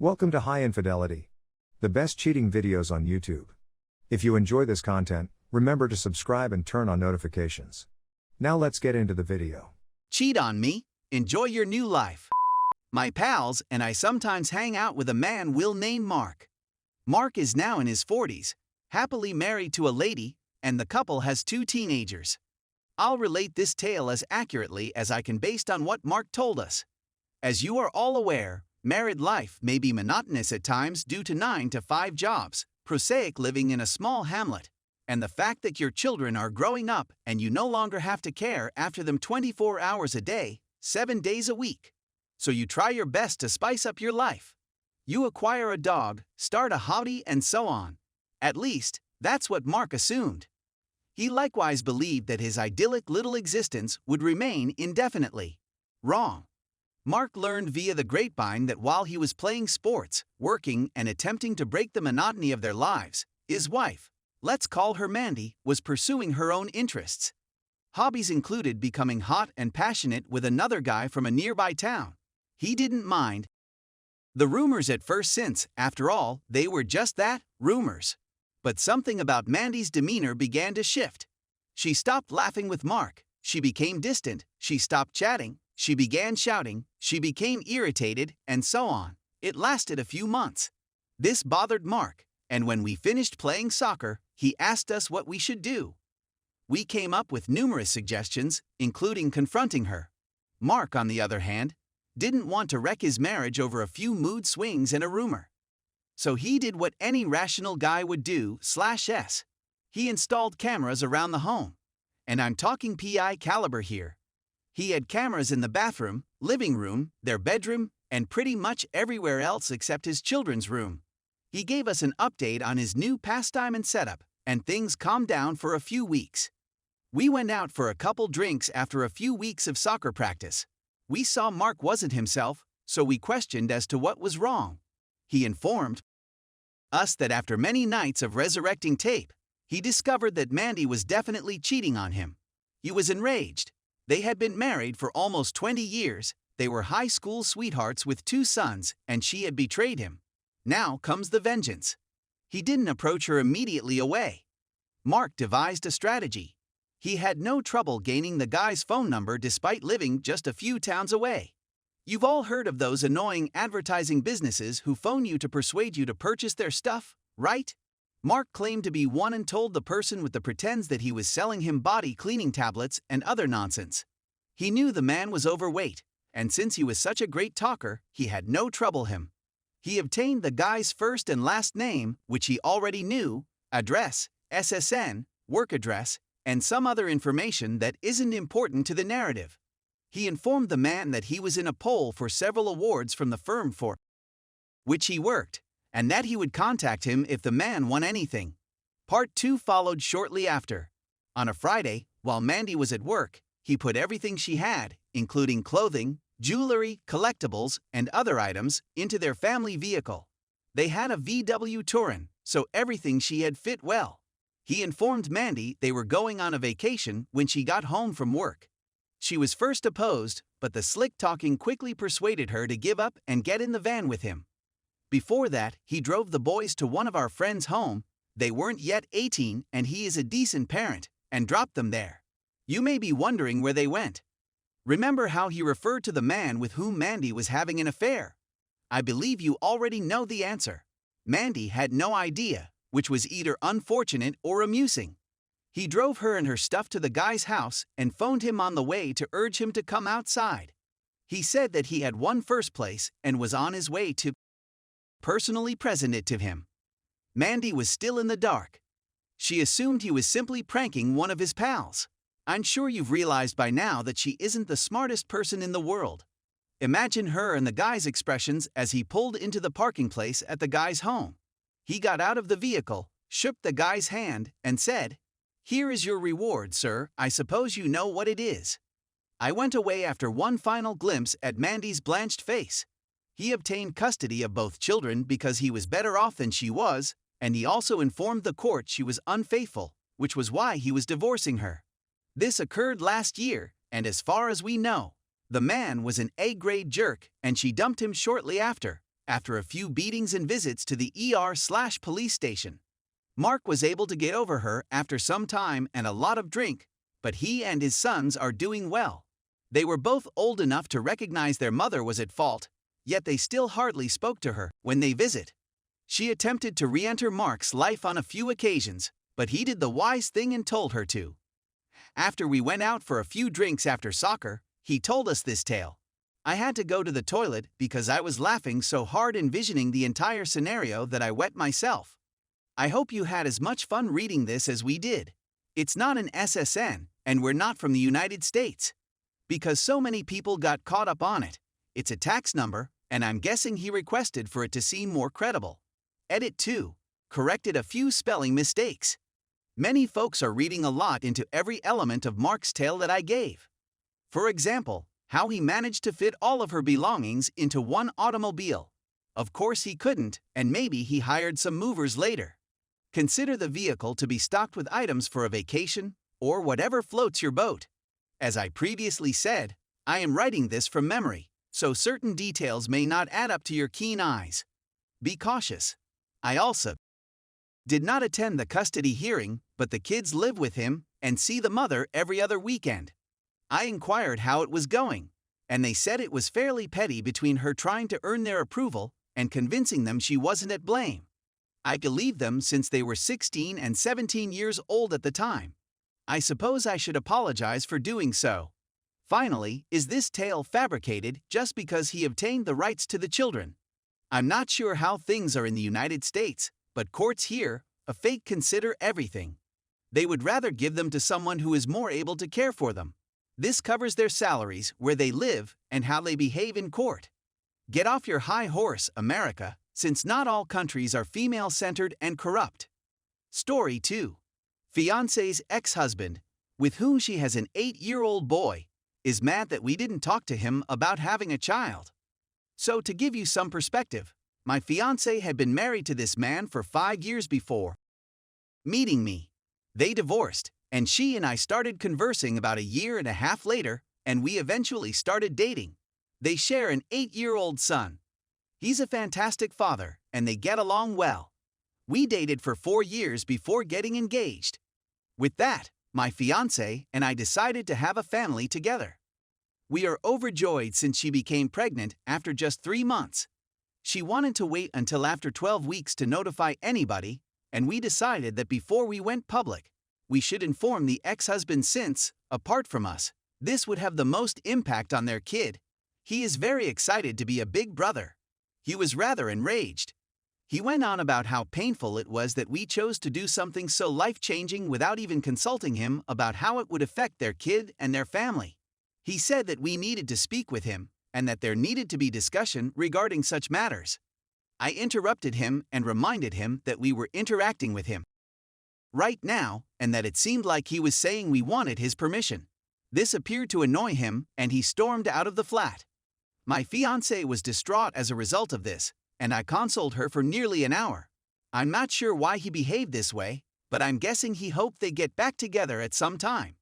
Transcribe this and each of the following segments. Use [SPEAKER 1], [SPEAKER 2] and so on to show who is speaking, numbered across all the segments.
[SPEAKER 1] Welcome to High Infidelity, the best cheating videos on YouTube. If you enjoy this content, remember to subscribe and turn on notifications. Now let's get into the video.
[SPEAKER 2] Cheat on me? Enjoy your new life. My pals and I sometimes hang out with a man we'll name Mark. Mark is now in his 40s, happily married to a lady, and the couple has 2 teenagers. I'll relate this tale as accurately as I can based on what Mark told us. As you are all aware, married life may be monotonous at times due to 9-to-5 jobs, prosaic living in a small hamlet, and the fact that your children are growing up and you no longer have to care after them 24 hours a day, 7 days a week. So you try your best to spice up your life. You acquire a dog, start a hobby, and so on. At least, that's what Mark assumed. He likewise believed that his idyllic little existence would remain indefinitely. Wrong. Mark learned via the grapevine that while he was playing sports, working, and attempting to break the monotony of their lives, his wife, let's call her Mandy, was pursuing her own interests. Hobbies included becoming hot and passionate with another guy from a nearby town. He didn't mind the rumors at first since, after all, they were just that, rumors. But something about Mandy's demeanor began to shift. She stopped laughing with Mark, she became distant, she stopped chatting, she began shouting, she became irritated, and so on. It lasted a few months. This bothered Mark, and when we finished playing soccer, he asked us what we should do. We came up with numerous suggestions, including confronting her. Mark, on the other hand, didn't want to wreck his marriage over a few mood swings and a rumor. So he did what any rational guy would do /s. He installed cameras around the home. And I'm talking PI caliber here. He had cameras in the bathroom, living room, their bedroom, and pretty much everywhere else except his children's room. He gave us an update on his new pastime and setup, and things calmed down for a few weeks. We went out for a couple drinks after a few weeks of soccer practice. We saw Mark wasn't himself, so we questioned as to what was wrong. He informed us that after many nights of resurrecting tape, he discovered that Mandy was definitely cheating on him. He was enraged. They had been married for almost 20 years, they were high school sweethearts with 2 sons, and she had betrayed him. Now comes the vengeance. He didn't approach her immediately away. Mark devised a strategy. He had no trouble gaining the guy's phone number despite living just a few towns away. You've all heard of those annoying advertising businesses who phone you to persuade you to purchase their stuff, right? Mark claimed to be one and told the person with the pretends that he was selling him body cleaning tablets and other nonsense. He knew the man was overweight, and since he was such a great talker, he had no trouble him. He obtained the guy's first and last name, which he already knew, address, SSN, work address, and some other information that isn't important to the narrative. He informed the man that he was in a poll for several awards from the firm for which he worked, and that he would contact him if the man won anything. Part 2 followed shortly after. On a Friday, while Mandy was at work, he put everything she had, including clothing, jewelry, collectibles, and other items, into their family vehicle. They had a VW Touran, so everything she had fit well. He informed Mandy they were going on a vacation when she got home from work. She was first opposed, but the slick talking quickly persuaded her to give up and get in the van with him. Before that, he drove the boys to one of our friends' home. They weren't yet 18 and he is a decent parent, and dropped them there. You may be wondering where they went. Remember how he referred to the man with whom Mandy was having an affair? I believe you already know the answer. Mandy had no idea, which was either unfortunate or amusing. He drove her and her stuff to the guy's house and phoned him on the way to urge him to come outside. He said that he had won first place and was on his way to personally present it to him. Mandy was still in the dark. She assumed he was simply pranking one of his pals. I'm sure you've realized by now that she isn't the smartest person in the world. Imagine her and the guy's expressions as he pulled into the parking place at the guy's home. He got out of the vehicle, shook the guy's hand, and said, "Here is your reward, sir. I suppose you know what it is." I went away after one final glimpse at Mandy's blanched face. He obtained custody of both children because he was better off than she was, and he also informed the court she was unfaithful, which was why he was divorcing her. This occurred last year, and as far as we know, the man was an A-grade jerk and she dumped him shortly after, After a few beatings and visits to the ER/police station, Mark was able to get over her after some time and a lot of drink, but he and his sons are doing well. They were both old enough to recognize their mother was at fault, yet they still hardly spoke to her when they visit. She attempted to re-enter Mark's life on a few occasions, but he did the wise thing and told her to. After we went out for a few drinks after soccer, he told us this tale. I had to go to the toilet because I was laughing so hard envisioning the entire scenario that I wet myself. I hope you had as much fun reading this as we did. It's not an SSN, and we're not from the United States. Because so many people got caught up on it, it's a tax number, and I'm guessing he requested for it to seem more credible. Edit 2. Corrected a few spelling mistakes. Many folks are reading a lot into every element of Mark's tale that I gave. For example, how he managed to fit all of her belongings into one automobile. Of course he couldn't, and maybe he hired some movers later. Consider the vehicle to be stocked with items for a vacation, or whatever floats your boat. As I previously said, I am writing this from memory, so certain details may not add up to your keen eyes. Be cautious. I also did not attend the custody hearing, but the kids live with him and see the mother every other weekend. I inquired how it was going, and they said it was fairly petty between her trying to earn their approval and convincing them she wasn't at blame. I believed them since they were 16 and 17 years old at the time. I suppose I should apologize for doing so. Finally, is this tale fabricated just because he obtained the rights to the children? I'm not sure how things are in the United States, but courts here, a fake consider everything. They would rather give them to someone who is more able to care for them. This covers their salaries, where they live, and how they behave in court. Get off your high horse, America, since not all countries are female-centered and corrupt. Story 2. Fiancé's ex-husband, with whom she has an 8-year-old boy, is mad that we didn't talk to him about having a child. So to give you some perspective, my fiancé had been married to this man for 5 years before meeting me. They divorced, and she and I started conversing about a year and a half later, and we eventually started dating. They share an 8-year-old son. He's a fantastic father, and they get along well. We dated for 4 years before getting engaged. With that, my fiancé and I decided to have a family together. We are overjoyed since she became pregnant after just 3 months. She wanted to wait until after 12 weeks to notify anybody, and we decided that before we went public, we should inform the ex-husband since, apart from us, this would have the most impact on their kid. He is very excited to be a big brother. He was rather enraged. He went on about how painful it was that we chose to do something so life-changing without even consulting him about how it would affect their kid and their family. He said that we needed to speak with him, and that there needed to be discussion regarding such matters. I interrupted him and reminded him that we were interacting with him right now, and that it seemed like he was saying we wanted his permission. This appeared to annoy him, and he stormed out of the flat. My fiancé was distraught as a result of this, and I consoled her for nearly an hour. I'm not sure why he behaved this way, but I'm guessing he hoped they get back together at some time.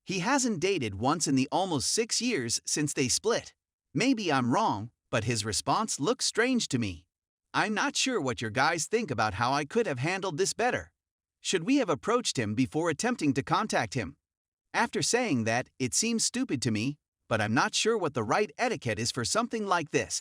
[SPEAKER 2] He hasn't dated once in the almost 6 years since they split. Maybe I'm wrong, but his response looks strange to me. I'm not sure what your guys think about how I could have handled this better. Should we have approached him before attempting to contact him? After saying that, it seems stupid to me, but I'm not sure what the right etiquette is for something like this.